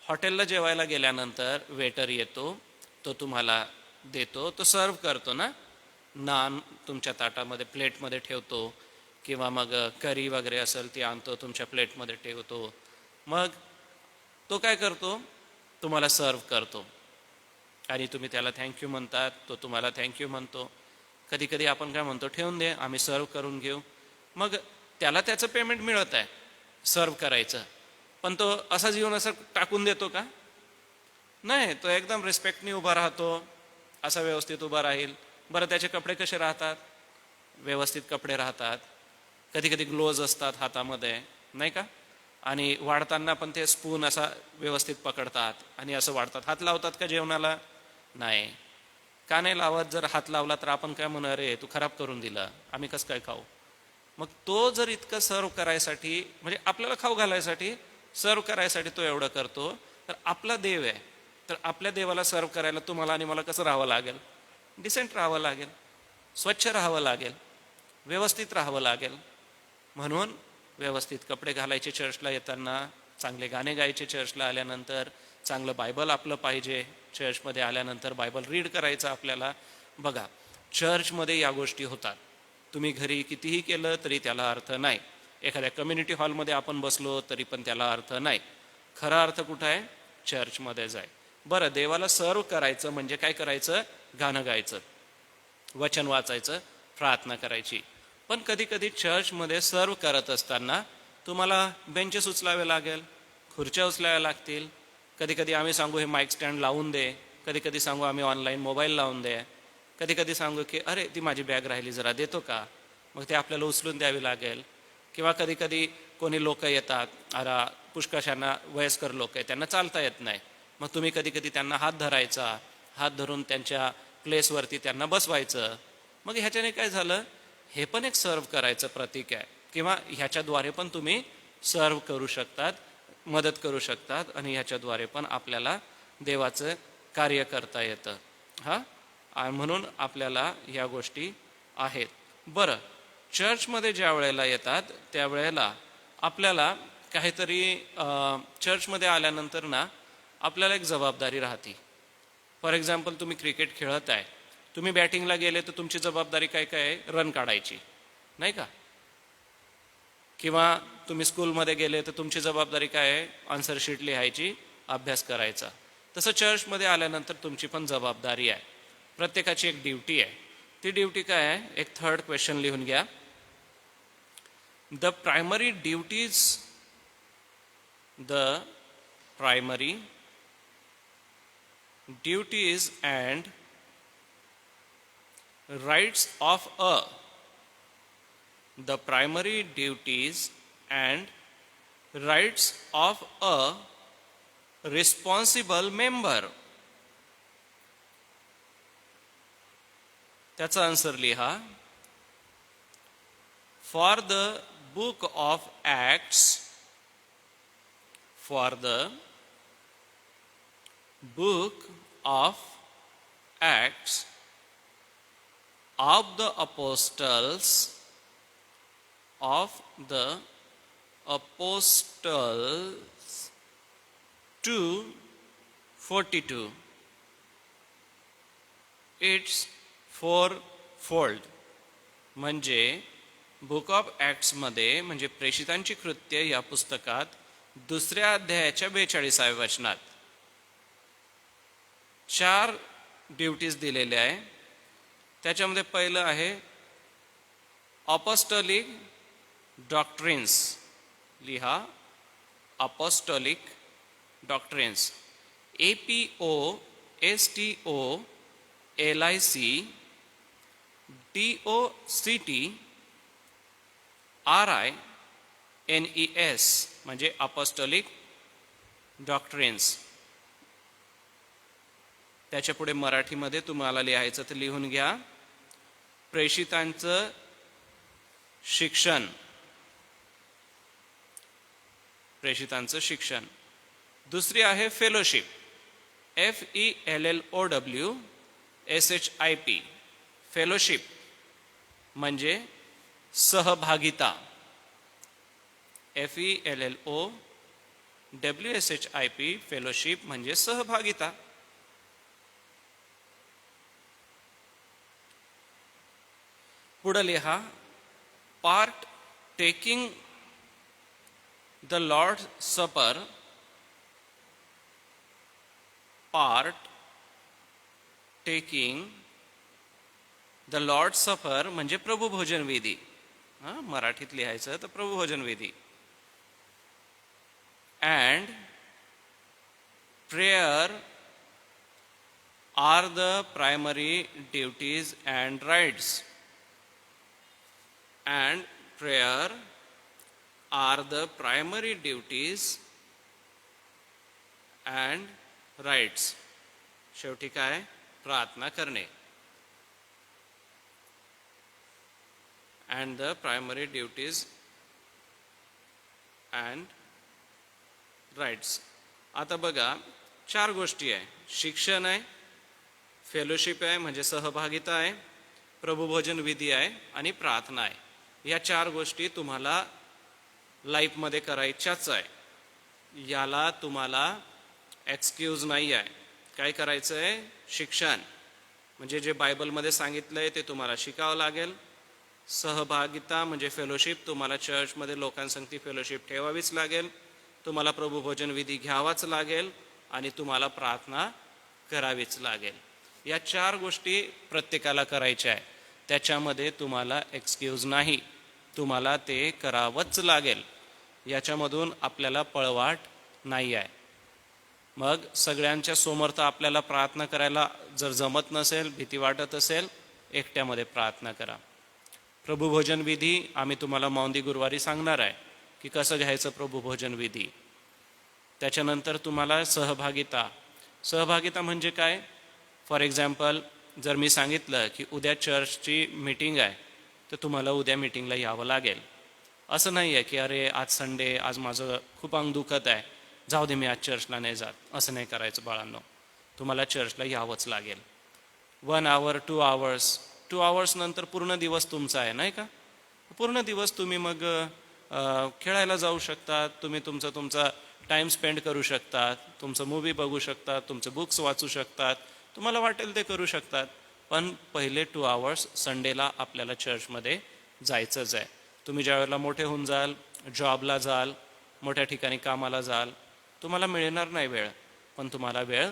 हॉटेलला जेवायला गेल्यानंतर वेटर येतो, तो तुम्हाला देतो, तो सर्व करतो ना. नान तुमच्या ताटामध्ये प्लेटमध्ये ठेवतो किंवा मग करी वगैरे असेल ती आणतो, तुमच्या प्लेटमध्ये ठेवतो. मग तो काय करतो? तुम्हाला सर्व करतो आणि तुम्ही त्याला थँक्यू म्हणतात, तो तुम्हाला थँक्यू म्हणतो. कधी कधी आपण काय म्हणतो, ठेवून दे, आम्ही सर्व करून घेऊ. मग त्याला त्याचं पेमेंट मिळत आहे सर्व करायचं, पण तो असाच येऊन असं टाकून देतो का? नाही, तो एकदम रिस्पेक्टने उभा राहतो, असा व्यवस्थित उभा राहील. बरं, त्याचे कपडे कसे राहतात? व्यवस्थित कपडे राहतात. कधी कधी ग्लोव्ज असतात हातामध्ये, नाही का? आणि वाढताना पण ते स्पून असा व्यवस्थित पकडतात आणि असं वाढतात. हात लावतात का जेवणाला? नाही. का नाही लावत? जर हात लावला तर आपण काय म्हणू, अरे तू खराब करून दिला, आम्ही कसं काय खाऊ? मग तो जर इतकं सर्व करायसाठी, म्हणजे आपल्याला खाऊ घालायसाठी, सर्व करायसाठी तो एवढं करतो, तर आपला देव आहे, तर आपल्या देवाला सर्व करायला तुम्हाला आणि मला कसं राहावं लागेल? डिसेंट राहावं लागेल, स्वच्छ राहावं लागेल, व्यवस्थित राहावं लागेल. म्हणून व्यवस्थित कपडे घालायचे चर्चला येताना, चांगले गाणे गायचे चर्चला आल्यानंतर, चांगलं बायबल आपलं पाहिजे, चर्चमध्ये आल्यानंतर बायबल रीड करायचं आपल्याला. बघा, चर्चमध्ये या गोष्टी होतात. तुम्ही घरी कितीही केलं तरी त्याला अर्थ नाही. एखाद्या कम्युनिटी हॉलमध्ये आपण बसलो तरी पण त्याला अर्थ नाही. खरा अर्थ कुठं आहे? चर्चमध्ये जाय. बरं, देवाला सर्व करायचं म्हणजे काय करायचं? गाणं गायचं, वचन वाचायचं, प्रार्थना करायची. पण कधी कधी चर्चमध्ये सर्व करत असताना तुम्हाला बेंचेस उचलावे लागेल, खुर्च्या उचलाव्या लागतील. कधी कधी आम्ही सांगू हे माईक स्टँड लावून दे, कधी कधी सांगू आम्ही ऑनलाईन मोबाईल लावून दे, कधी कधी सांगू की अरे ती माझी बॅग राहिली जरा देतो का, मग ते आपल्याला उचलून द्यावी लागेल. किंवा कधी कधी कोणी लोक येतात, अरा पुष्कळशांना वयस्कर लोक आहेत, त्यांना चालता येत नाही, मग तुम्ही कधी कधी त्यांना हात धरायचा, हात धरून त्यांच्या प्लेसवरती त्यांना बसवायचं. मग ह्याच्याने काय झालं? हे पण एक सर्व करायचं प्रतीक आहे. किंवा ह्याच्याद्वारे पण तुम्ही सर्व करू शकतात, मदत करू शकतात, आणि ह्याच्याद्वारे पण आपल्याला देवाचं कार्य करता येतं. म्हणून आपल्याला या गोष्टी आहेत. बरं, चर्चमध्ये ज्या वेळेला येतात त्यावेळेला आपल्याला काहीतरी चर्चमध्ये आल्यानंतर ना आपल्याला एक जबाबदारी राहते. फॉर एक्झाम्पल, तुम्ही क्रिकेट खेळत आहे, तुम्ही बॅटिंगला गेले तर तुमची जबाबदारी काय काय आहे? रन काढायची, नाही का? किंवा तुम्ही स्कूलमध्ये गेले तर तुमची जबाबदारी काय आहे? आन्सर शीट लिहायची, अभ्यास करायचा. तसं चर्चमध्ये आल्यानंतर तुमची पण जबाबदारी आहे, प्रत्येकाची एक ड्युटी आहे. ती ड्युटी काय आहे? एक थर्ड क्वेश्चन लिहून घ्या. The primary duties and rights of a the primary duties and rights of a responsible member. त्याचा आन्सर लिहा. For the book of acts, for the book of acts of the apostles 2:42. It's fourfold. म्हणजे book of ॲक्ट्समध्ये, म्हणजे प्रेषितांची कृत्य या पुस्तकात 2 अध्यायाच्या 42व्या वचनात 4 duties दिलेल्या आहे. त्याच्यामध्ये पहिलं आहे अपॉस्टोलिक डॉक्ट्रिन्स. लिहा, अपॉस्टोलिक डॉक्ट्रिन्स. APOSTOLICDOCTRINES म्हणजे अपॉस्टोलिक डॉक्ट्रिन्स. त्याच्या पुढे मराठीमध्ये तुम्हाला लिहायचं तर लिहून घ्या, प्रेषितांचं शिक्षण. प्रेषितांचं शिक्षण. दुसरी आहे फेलोशिप, FELLOWSHIP. फेलोशिप म्हणजे सहभागिता. FELLOWSHIP, फेलोशिप म्हणजे सहभागिता. पुढे लिहा, पार्ट टेकिंग द लॉर्ड सपर. पार्ट टेकिंग द लॉर्ड सपर म्हणजे प्रभुभोजन विधी. मराठीत लिहायचं तर प्रभुभोजन विधी. And prayer are the primary duties and rights, and prayer are the primary duties and rights. शेवटी काय? प्रार्थना करणे. and the primary duties and rights. आता बघा, 4 गोष्टी आहे. शिक्षण आहे, फेलोशिप आहे म्हणजे सहभागिता आहे, प्रभुभोजन विधी आहे आणि प्रार्थना आहे. या 4 गोष्टी तुम्हाला लाईफमध्ये करायच्याच आहे. याला तुम्हाला एक्सक्यूज नाही आहे. काय करायचं आहे? शिक्षण म्हणजे जे बायबलमध्ये सांगितलं आहे ते तुम्हाला शिकावं लागेल. सहभागिता म्हणजे फेलोशिप, तुम्हाला चर्चमध्ये लोकांसंगती फेलोशिप ठेवावीच लागेल. तुम्हाला प्रभुभोजन विधी घ्यावाच लागेल आणि तुम्हाला प्रार्थना करावीच लागेल. या 4 गोष्टी प्रत्येकाला करायच्या आहे. त्याच्यामध्ये तुम्हाला एक्सक्यूज नाही, तुम्हाला ते करावंच लागेल. याच्यामधून आपल्याला पळवाट नाही आहे. मग सगळ्यांच्या समोर तर आपल्याला प्रार्थना करायला जर जमत नसेल, भीती वाटत असेल, एकट्यामध्ये प्रार्थना करा. प्रभुभोजन विधी आम्ही तुम्हाला मौंदी गुरुवारी सांगणार आहे की कसं घ्यायचं प्रभुभोजन विधी. त्याच्यानंतर तुम्हाला सहभागिता म्हणजे काय? फॉर एक्झाम्पल, जर मी सांगितलं की उद्या चर्चची मीटिंग आहे तर तुम्हाला उद्या मीटिंगला यावं लागेल. असं नाही आहे की अरे आज संडे, आज माझं खूप अंग दुखत आहे, जाऊ दे मी आज चर्चला नाही जात. असं नाही करायचं बाळांनो. तुम्हाला चर्चला यावंच लागेल. 1 hour 2 hours 2 hours नंतर पूर्ण दिवस तुमचा आहे, नाही का? पूर्ण दिवस तुम्ही मग खेळायला जाऊ शकतात, तुम्ही तुमचा टाईम स्पेंड करू शकतात, तुमचं मूवी बघू शकतात, तुमचं बुक्स वाचू शकतात, तुम्हाला वाटेल ते करू शकतात. पण पहिले 2 hours संडेला आपल्याला चर्चमध्ये जायचंच आहे. तुम्ही ज्यावेळेला मोठे होऊन जाल, जॉबला जाल, मोठ्या ठिकाणी कामाला जाल, तुम्हाला मिळणार नाही वेळ, पण तुम्हाला वेळ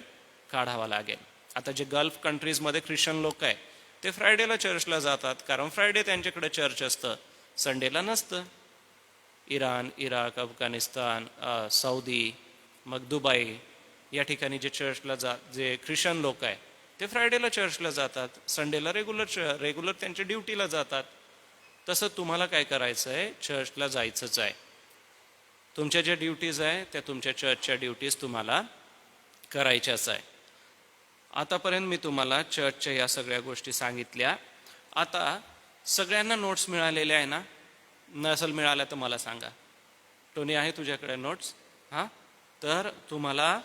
काढावा लागेल. आता जे गल्फ कंट्रीजमध्ये ख्रिश्चन लोक आहे ते फ्रायडेला चर्चला जातात, कारण फ्रायडे त्यांच्याकडे चर्च असतं, संडेला नसतं. इराण, इराक, अफगाणिस्तान, सौदी, मग दुबई या ठिकाणी जे चर्चला जे ख्रिश्चन लोक आहे ते फ्रायडेला चर्चला जातात, संडेला रेग्युलर त्यांच्या ड्युटीला जातात. तसं तुम्हाला काय करायचं आहे? चर्चला जायचंच आहे. तुमच्या ज्या ड्युटीज आहे त्या तुमच्या चर्चच्या ड्युटीज तुम्हाला करायच्याच आहे. आतापर्यंत मी तुम्हाला चर्चच्या या सगळ्या गोष्टी सांगितल्या. आता सगळ्यांना नोट्स मिळालेल्या आहे ना? नसेल मिळाल्या तर मला सांगा. टोनी, आहे तुझ्याकडे नोट्स? हां, तर तुम्हाला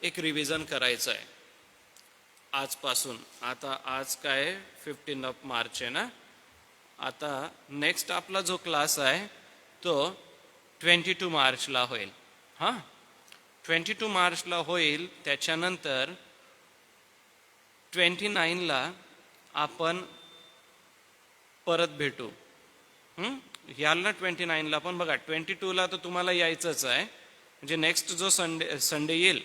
एक रिव्हिजन करायचं आहे आजपासून. आता आज काय 15 मार्च आहे ना? आता नेक्स्ट आपला जो क्लास आहे तो 22 मार्चला होईल. हां, 22 मार्चला होईल. त्याच्यानंतर 29ला आपण परत भेटू. याला 29ला पण बघा, 22ला तर तुम्हाला यायचंच आहे. म्हणजे नेक्स्ट जो संडे येईल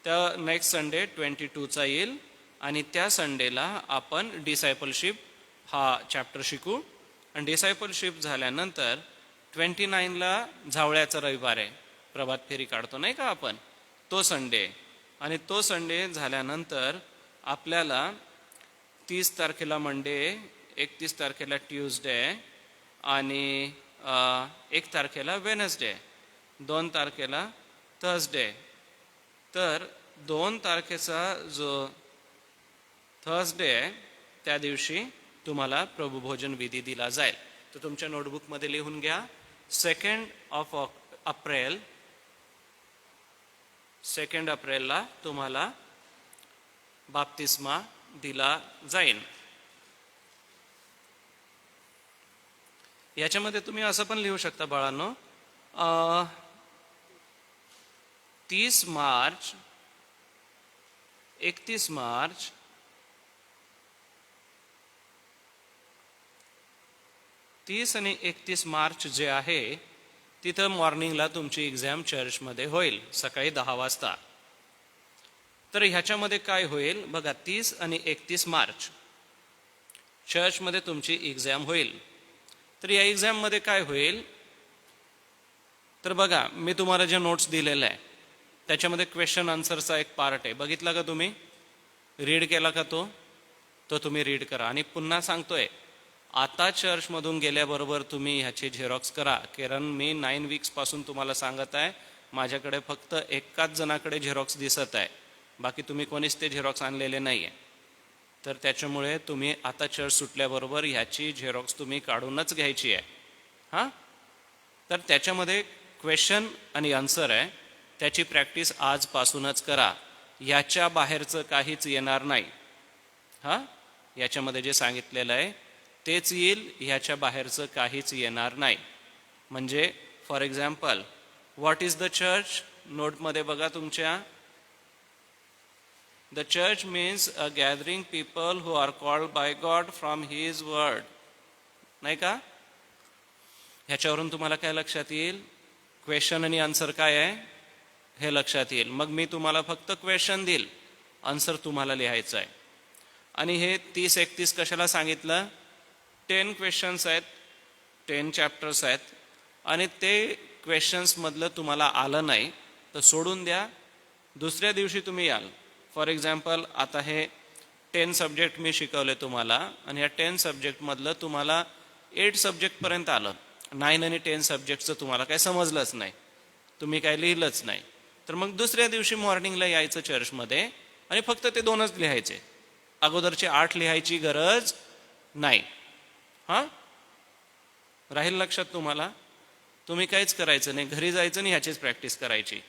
त्या नेक्स्ट संडे 22चा येईल आणि त्या संडेला आपण डिसायपलशिप हा चॅप्टर शिकू. आणि डिसायपलशिप झाल्यानंतर 29ला झावळ्याचा रविवार आहे, प्रभात फेरी काढतो नाही का आपण, तो संडे. आणि तो संडे झाल्यानंतर आपल्याला 30 तारखेला मंडे, 31 तारखेला ट्यूजडे आणि 1 तारखेला वेनसडे, 2 तारखेला थर्सडे. तर 2 तारखेचा जो थर्सडे आहे त्या दिवशी तुम्हाला प्रभुभोजन विधी दिला जाईल. तर तुमच्या नोटबुकमध्ये लिहून घ्या, 2 एप्रिलला तुम्हाला बाप्तिस्मा दिला जाईल. याच्यामध्ये तुम्ही असं पण लिहू शकता बाळांनो, 30 मार्च, 31 मार्च, 30 आणि 31 मार्च जे आहे तिथं मॉर्निंगला तुमची एक्झाम चर्चमध्ये होईल सकाळी 10 वाजता. तर ह्याच्यामध्ये काय होईल बघा, 30 आणि 31 मार्च चर्चमध्ये तुमची एक्झाम होईल. तर या एक्झाममध्ये काय होईल तर बघा, मी तुम्हाला जे नोट्स दिलेले आहे त्याच्यामध्ये क्वेश्चन आन्सरचा एक पार्ट आहे, बघितला का तुम्ही? रीड केला का तो तुम्ही रीड करा. आणि पुन्हा सांगतोय, आता चर्चमधून गेल्याबरोबर तुम्ही ह्याची झेरॉक्स करा. कारण मी 9 वीक्सपासून तुम्हाला सांगत आहे, माझ्याकडे फक्त एकाच जणाकडे झेरॉक्स दिसत आहे, बाकी तुम्ही कोणीच ते झेरॉक्स आणलेले नाही आहे. तर त्याच्यामुळे तुम्ही आता चर्च सुटल्याबरोबर ह्याची झेरॉक्स तुम्ही काढूनच घ्यायची आहे. हां, तर त्याच्यामध्ये क्वेश्चन आणि आन्सर आहे, त्याची प्रॅक्टिस आजपासूनच करा. याच्या बाहेरचं काहीच येणार नाही. हां, याच्यामध्ये जे सांगितलेलं आहे तेच येईल, ह्याच्या बाहेरचं काहीच येणार नाही. म्हणजे for example, what is the church? नोटमध्ये बघा तुमच्या, the church means a gathering people who are called by God from his word. नाही का? ह्याच्यावरून तुम्हाला काय लक्षात येईल? क्वेश्चन आणि आन्सर काय आहे हे लक्षात येईल. मग मी तुम्हाला फक्त क्वेश्चन देईल, आन्सर तुम्हाला लिहायचं आहे. आणि हे 30-31 कशाला सांगितलं? 10 क्वेश्चन्स आहेत, 10 चॅप्टर्स आहेत, आणि ते क्वेश्चन्समधलं तुम्हाला आलं नाही तर सोडून द्या, दुसऱ्या दिवशी तुम्ही याल. फॉर एक्झाम्पल, आता हे 10 सब्जेक्ट मी शिकवले तुम्हाला, आणि ह्या 10 सब्जेक्टमधलं तुम्हाला 8 सब्जेक्टपर्यंत आलं. 9 आणि 10 सब्जेक्टचं तुम्हाला काय समजलंच नाही, तुम्ही काय लिहिलंच नाही. तर मग दुसऱ्या दिवशी मॉर्निंगला यायचं चर्चमध्ये आणि फक्त ते 2च लिहायचे, अगोदरचे 8 लिहायची गरज नाही. हां, राहील लक्षात तुम्हाला? तुम्ही काहीच करायचं नाही, घरी जायचं आणि ह्याचीच प्रॅक्टिस करायची.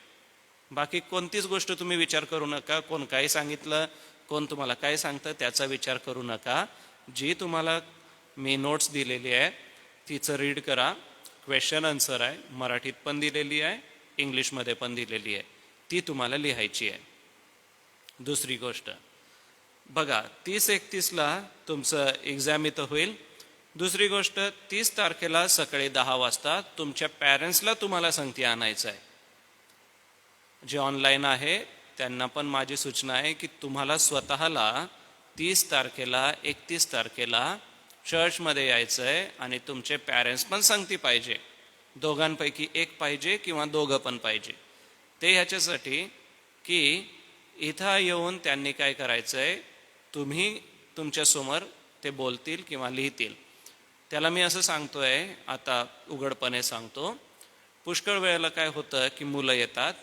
बाकी कोणतीच गोष्ट तुम्ही विचार करू नका, कोण काय सांगितलं, कोण तुम्हाला काय सांगतं त्याचा विचार करू नका. जी तुम्हाला मी नोट्स दिलेली आहे तिचं रीड करा. क्वेश्चन आन्सर आहे, मराठीत पण दिलेली आहे, इंग्लिशमध्ये पण दिलेली आहे, ती तुम्हाला लिहायची आहे. दुसरी गोष्ट बघा, 30-31ला तुमचं एक्झाम इथं होईल. दुसरी गोष्ट, 30 तारखेला सकाळी 10 वाजता तुमच्या पॅरेंट्सला तुम्हाला संगती आणायचं आहे. जे ऑनलाईन आहे त्यांना पण माझी सूचना आहे की तुम्हाला स्वतःला 30 तारखेला 31 तारखेला चर्चमध्ये यायचं आहे, आणि तुमचे पॅरेंट्स पण संगती पाहिजे. दोघांपैकी एक पाहिजे किंवा दोघं पण पाहिजे. ते ह्याच्यासाठी की इथं येऊन त्यांनी काय करायचं आहे, तुम्ही तुमच्यासमोर ते बोलतील किंवा लिहितील. त्याला मी असं सांगतोय, आता उघडपणे सांगतो, पुष्कळ वेळेला काय होतं की मुलं येतात,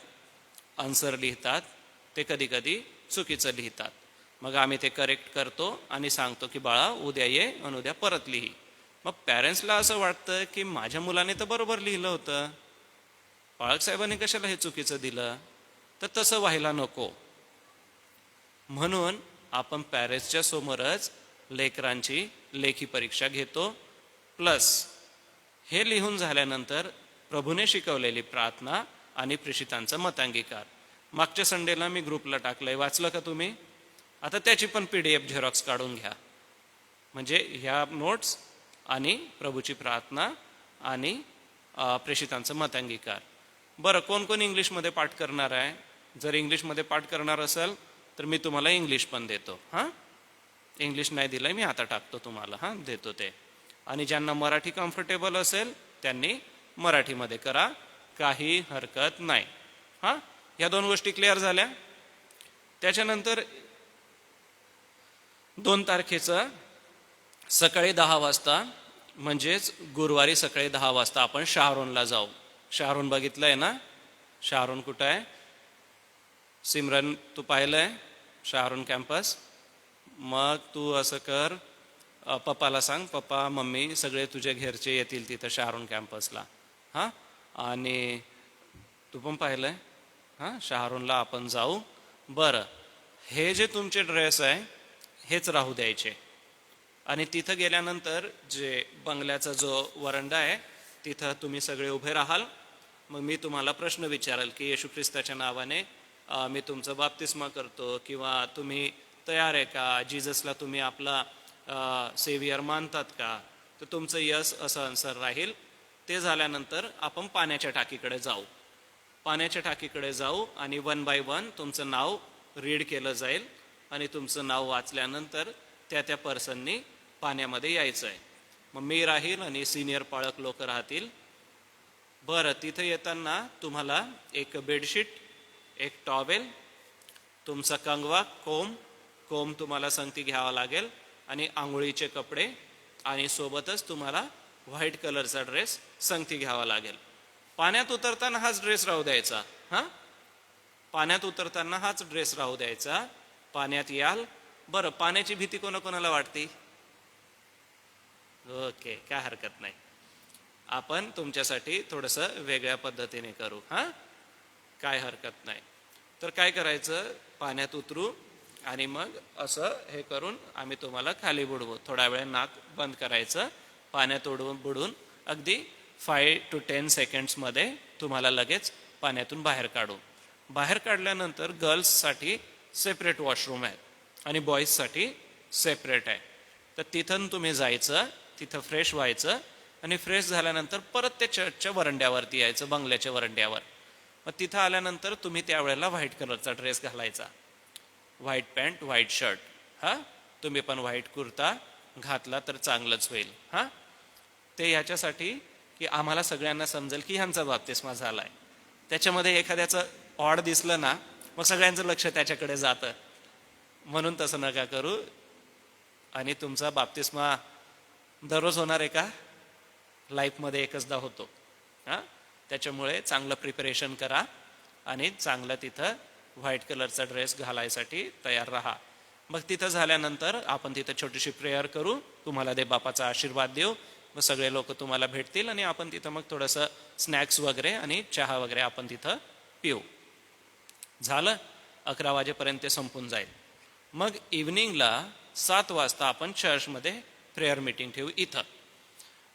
आन्सर लिहितात, ते कधी कधी चुकीचं लिहितात. मग आम्ही ते करेक्ट करतो आणि सांगतो की बाळा उद्या ये आणि उद्या परत लिही. मग पॅरेंट्सला असं वाटतं की माझ्या मुलाने तर बरोबर लिहिलं होतं, पाळकसाहेबांनी कशाला हे चुकीचं दिलं. तर तसं व्हायला नको, म्हणून आपण पॅरेंट्सच्या समोरच लेकरांची लेखी परीक्षा घेतो. प्लस हे लिहून झाल्यानंतर प्रभूने शिकवलेली प्रार्थना आणि प्रेषितांचा मतांगीकार मागच्या संडेला मी ग्रुपला टाकलंय, वाचलं का तुम्ही? आता त्याची पण PDF झेरॉक्स काढून घ्या. म्हणजे ह्या नोट्स आणि प्रभूची प्रार्थना आणि प्रेषितांचं मतांगीकार. बरं, कोण कोण इंग्लिशमध्ये पाठ करणार आहे? जर इंग्लिशमध्ये पाठ करणार असेल तर मी तुम्हाला इंग्लिश पण देतो. हां, इंग्लिश नाही दिलंय मी, आता टाकतो तुम्हाला, हां देतो ते. आणि ज्यांना मराठी कम्फर्टेबल असेल त्यांनी मराठीमध्ये करा, काही हरकत नाही. हां, ह्या 2 गोष्टी क्लिअर झाल्या. त्याच्यानंतर 2 तारखेचं सकाळी 10 वाजता, म्हणजेच गुरुवारी सकाळी 10 वाजता आपण शहारोनला जाऊ. शहारोन बघितलंय ना? शहारोन कुठं आहे? सिमरन, तू पाहिलंय शहारोन कॅम्पस? मग तू असं कर, पप्पाला सांग, पप्पा मम्मी सगळे तुझे घरचे येतील तिथं शहारोन कॅम्पसला. हां, आणि तू पण पाहिलंय? हां, शहारोनला आपण जाऊ. बरं, हे जे तुमचे ड्रेस आहे हेच राहू द्यायचे, आणि तिथं गेल्यानंतर जे बंगल्याचा जो वरंडा आहे तिथं तुम्ही सगळे उभे राहाल. मग मी तुम्हाला प्रश्न विचाराल की येशू ख्रिस्ताच्या नावाने मी तुमचं बाप्तिस्मा करतो, किंवा तुम्ही तयार आहे का, जीजसला तुम्ही आपला सेवियर मानतात का? तर तुमचं यस असं आन्सर राहील. ते झाल्यानंतर आपण पाण्याच्या टाकीकडे जाऊ. पाण्याच्या टाकीकडे जाऊ आणि 1 बाय 1 तुमचं नाव रीड केलं जाईल, आणि तुमचं नाव वाचल्यानंतर त्या पर्सननी पाण्यामध्ये यायचं आहे. मग मी राहील आणि सिनियर पाळक लोक राहतील. बरं, तिथं येताना तुम्हाला एक बेडशीट, एक टॉवेल, तुमचा कंगवा, कोंब तुम्हाला संगती घ्यावा लागेल आणि आंघोळीचे कपडे आणि सोबतच तुम्हाला व्हाईट कलरचा ड्रेस संगती घ्यावा लागेल. पाण्यात उतरताना हाच ड्रेस राहू द्यायचा. पाण्यात उतरताना हाच ड्रेस राहू द्यायचा. पाण्यात याल. बरं, पाण्याची भीती कोणाकोणाला वाटते? ओके, काय हरकत नाही. आपण तुमच्यासाठी थोडंसं वेगळ्या पद्धतीने करू. काय हरकत नाही. तर काय करायचं, पाण्यात उतरू आणि मग असं हे करून आम्ही तुम्हाला खाली बुडवू. थोडा वेळ नाक बंद करायचं. पाण्यात बुडून अगदी 5 to 10 सेकंड्समध्ये तुम्हाला लगेच पाण्यातून बाहेर काढू. बाहेर काढल्यानंतर गर्ल्ससाठी सेपरेट वॉशरूम आहे आणि बॉईजसाठी सेपरेट आहे. तर तिथून तुम्ही जायचं, तिथं फ्रेश व्हायचं आणि फ्रेश झाल्यानंतर परत त्या चर्चच्या वरंड्यावरती यायचं, बंगल्याच्या वरंड्यावर. मग तिथं आल्यानंतर तुम्ही त्यावेळेला व्हाईट कलरचा ड्रेस घालायचा. White pant, white shirt. तुम्ही पण व्हाईट कुर्ता घातला तर चांगलंच होईल. ते ह्याच्यासाठी की आम्हाला सगळ्यांना समजेल की ह्यांचा बाप्तिस्मा झालाय. त्याच्यामध्ये एखाद्याचं ऑड दिसलं ना, मग सगळ्यांचं लक्ष त्याच्याकडे जातं. म्हणून तसं नका करू. आणि तुमचा बाप्तिस्मा दररोज होणार आहे का? लाईफमध्ये एकचदा होतो. त्याच्यामुळे चांगलं प्रिपरेशन करा आणि चांगलं तिथं व्हाईट कलरचा ड्रेस घालायसाठी तयार राहा. मग तिथं झाल्यानंतर आपण तिथं छोटीशी प्रेयर करू, तुम्हाला दे बापाचा आशीर्वाद देऊ. मग सगळे लोक तुम्हाला भेटतील आणि आपण तिथं मग थोडंसं स्नॅक्स वगैरे आणि चहा वगैरे आपण तिथं पिऊ. झालं, 11 वाजेपर्यंत संपून जाईल. मग इव्हनिंगला 7 वाजता आपण चर्चमध्ये प्रेयर मीटिंग ठेवू इथं.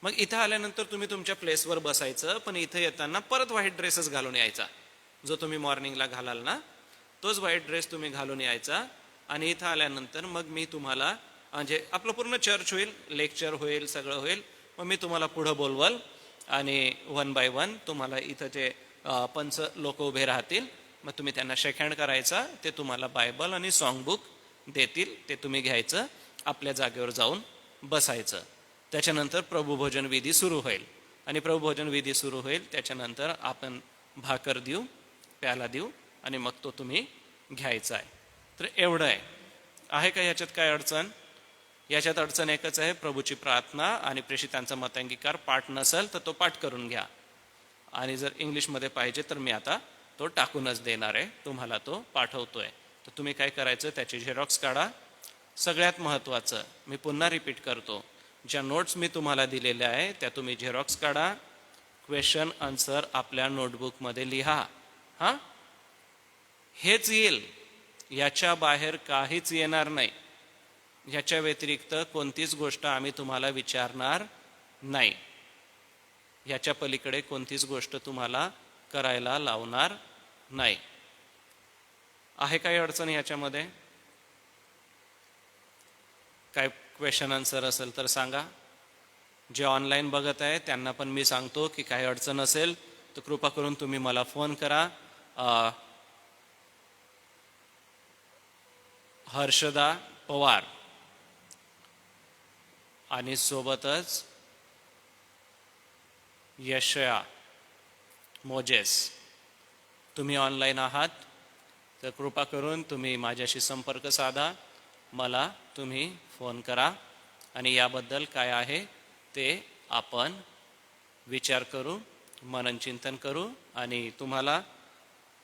मग इथं आल्यानंतर तुम्ही तुमच्या प्लेसवर बसायचं, पण इथं येताना परत व्हाईट ड्रेसच घालून यायचा. जो तुम्ही मॉर्निंगला घालाल ना, तोच व्हाईट ड्रेस तुम्ही घालून यायचा. आणि इथं आल्यानंतर मग मी तुम्हाला, म्हणजे आपलं पूर्ण चर्च होईल, लेक्चर होईल, सगळं होईल. मग मी तुम्हाला पुढं बोलवल आणि 1 by 1 तुम्हाला इथं जे पंच लोक उभे राहतील, मग तुम्ही त्यांना शेक हँड करायचा. ते तुम्हाला बायबल आणि सॉन्ग बुक देतील, ते तुम्ही घ्यायचं, आपल्या जागेवर जाऊन बसायचं. त्याच्यानंतर प्रभुभोजन विधी सुरू होईल आणि प्रभुभोजन विधी सुरू होईल त्याच्यानंतर आपण भाकर देऊ, प्याला देऊ आणि मग तो तुम्ही घ्यायचा आहे. तर एवढं आहे का याच्यात काय अडचण? याच्यात अडचण एकच आहे, प्रभूची प्रार्थना आणि प्रेषितांचा मतांगीकार पाठ नसेल तर तो पाठ करून घ्या. आणि जर इंग्लिशमध्ये पाहिजे तर मी आता तो टाकूनच देणार आहे, तुम्हाला तो पाठवतोय. तर तुम्ही काय करायचं, त्याची झेरॉक्स काढा. सगळ्यात महत्त्वाचं, मी पुन्हा रिपीट करतो, ज्या नोट्स मी तुम्हाला दिलेल्या आहे त्या तुम्ही झेरॉक्स काढा. क्वेश्चन आन्सर आपल्या नोटबुकमध्ये लिहा. हेच येईल, याच्या बाहेर काहीच येणार नाही. ह्याच्या व्यतिरिक्त कोणतीच गोष्ट आम्ही तुम्हाला विचारणार नाही. ह्याच्या पलीकडे कोणतीच गोष्ट तुम्हाला करायला लावणार नाही. आहे काही अडचण याच्यामध्ये? काय क्वेश्चन आन्सर असेल तर सांगा. जे ऑनलाईन बघत आहे त्यांना पण मी सांगतो की काही अडचण असेल तर कृपा करून तुम्ही मला फोन करा. हर्षदा पवार आणि सोबतच यशया मोजेस. तुम्ही ऑनलाईन आहात तर कृपा करून तुम्ही माझ्याशी संपर्क साधा, मला तुम्ही फोन करा आणि याबद्दल काय आहे ते आपण विचार करू, मननचिंतन करू. आणि तुम्हाला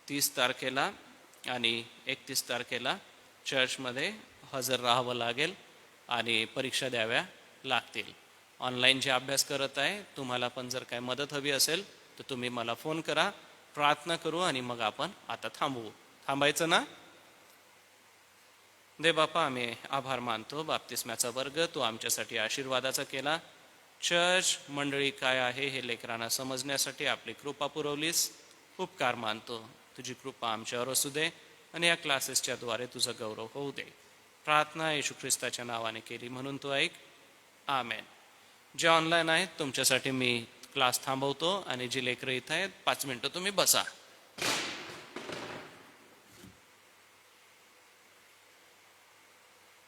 30 तारखेला आणि 31 तारखेला चर्चमध्ये हजर राहावं लागेल आणि परीक्षा द्याव्या लागतील. ऑनलाईन जे अभ्यास करत आहे तुम्हाला पण जर काय मदत हवी असेल तर तुम्ही मला फोन करा, प्रार्थना करू आणि मग आपण आता थांबायचं ना? दे बापा, आम्ही आभार मानतो बाप्तिस्म्याचा वर्ग तू आमच्यासाठी आशीर्वादाचा केला. चर्च मंडळी काय आहे हे लेकरांना समजण्यासाठी आपली कृपा पुरवलीस. उपकार मानतो, तुझी कृपा आमच्यावर असू दे आणि या क्लासेसच्या द्वारे तुझा गौरव होऊ दे. प्रार्थना येशू ख्रिस्ताच्या नावाने केली म्हणून तू ऐक. आमेन. जे ऑनलाईन आहेत तुमच्यासाठी मी क्लास थांबवतो आणि जी लेकरं इथं आहेत 5 मिनिटं तुम्ही बसा.